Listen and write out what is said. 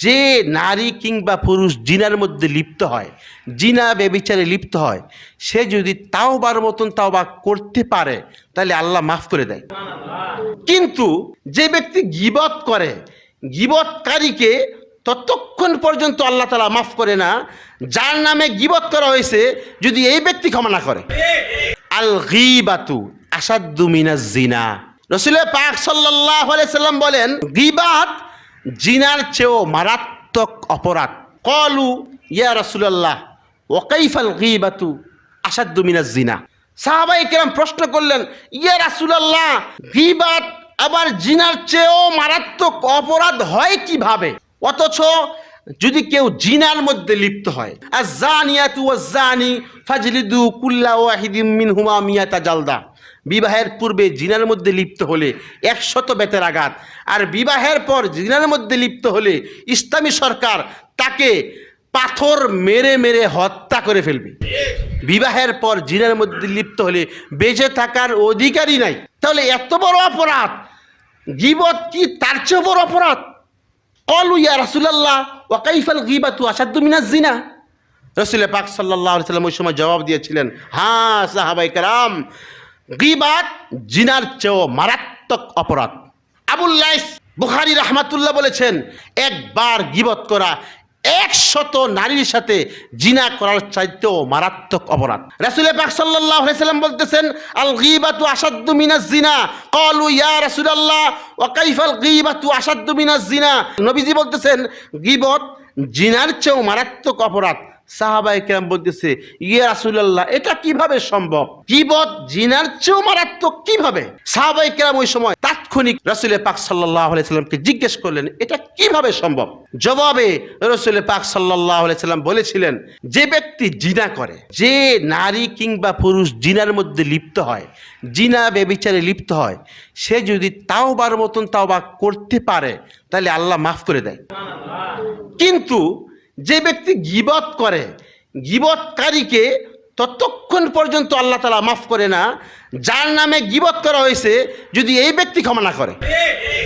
যে নারী কিংবা পুরুষ জিনার মধ্যে লিপ্ত হয়, জিনা ব্যভিচারে লিপ্ত হয়, সে যদি তাওবার মতন তাওবা করতে পারে তাহলে আল্লাহ মাফ করে দেয়। কিন্তু যে ব্যক্তি গীবত করে, গীবতকারীকে ততক্ষণ পর্যন্ত আল্লাহ তাআলা মাফ করে না যার নামে গীবত করা হয়েছে, যদি এই ব্যক্তি ক্ষমা না করে। আল গীবাতু আসাদ্দু মিনাজ জিনা। রাসূল পাক সাল্লাল্লাহু আলাইহি সাল্লাম বলেন, গীবাত জিনার চেয়েও মারাত্মক অপরাধ। ক্বালু ইয়া রাসূলুল্লাহ ওয়া কাইফাল গীবাতু আসাদ্দু মিনাজ জিনা। সাহাবায়ে কেরাম প্রশ্ন করলেন, ইয়া রাসূলুল্লাহ, গীবাত আবার জিনার চেয়েও মারাত্মক অপরাধ হয় কিভাবে? অথচ যদি কেউ জিনার মধ্যে লিপ্ত হয়, আয-যানিয়াতু ওয়াজ-যানি ফাজলিদু কুল্লা ওয়াহিদিম মিনহুমা মিয়াতা জালদা। বিবাহের পূর্বে জিনার মধ্যে লিপ্ত হলে 100 বেতের আঘাত, আর বিবাহের পর জিনার মধ্যে লিপ্ত হলে ইসলামী সরকার তাকে পাথর মেরে মেরে হত্যা করে ফেলবে। বিবাহের পর জিনার মধ্যে লিপ্ত হলে বেঁচে থাকার অধিকারই নাই। তাহলে এত বড় অপরাধ, গীবত কি তার চেয়ে বড় অপরাধ? ক্বালু ইয়া রাসূলুল্লাহ ওয়া কাইফাল গীবাতু আসাদ্দু মিনাজ জিনা। রাসূল পাক সাল্লাল্লাহু আলাইহি সাল্লাম ওই সময় জবাব দিয়েছিলেন, হ্যাঁ সাহাবায়ে কেরাম, গীবাত জিনার চেয়েও মারাত্মক অপরাধ। আবুল লাইস বুখারী রাহমাতুল্লাহ বলেছেন, একবার গীবত করা 100 নারীর সাথে জিনা করার চাইতেও মারাত্মক অপরাধ। রাসূল পাক সাল্লাল্লাহু আলাইহি সাল্লাম বলতেছেন, আল গীবাতু আসাদ্দু মিনাজ জিনা। ক্বালু ইয়া রাসূলুল্লাহ ওয়া কাইফাল গীবাতু আসাদ্দু মিনাজ জিনা। নবীজি বলতেছেন, গীবত জিনার চেয়েও মারাত্মক অপরাধ। সাহাবায়ে কেরাম বলতেছে, ইয়া রাসূলুল্লাহ, এটা কিভাবে সম্ভব? গীবত জিনার চেয়েও মারাত্মক কিভাবে? সাহাবায়ে কেরাম ওই সময় তাৎক্ষণিক রাসূল পাক সাল্লাল্লাহু আলাইহি সাল্লামকে জিজ্ঞেস করলেন, এটা কিভাবে সম্ভব? জবাবে রাসূল পাক সাল্লাল্লাহু আলাইহি সাল্লাম বলেছিলেন, যে ব্যক্তি জিনা করে, যে নারী কিংবা পুরুষ জিনার মধ্যে লিপ্ত হয়, জিনা ব্যভিচারে লিপ্ত হয়, সে যদি তাওবার মতন তাওবা করতে পারে তাহলে আল্লাহ মাফ করে দেয়। কিন্তু যে ব্যক্তি গীবত করে, গীবতকারীকে ততক্ষণ পর্যন্ত আল্লাহ তাআলা মাফ করে না যার নামে গীবত করা হয়েছে, যদি এই ব্যক্তি ক্ষমা না করে।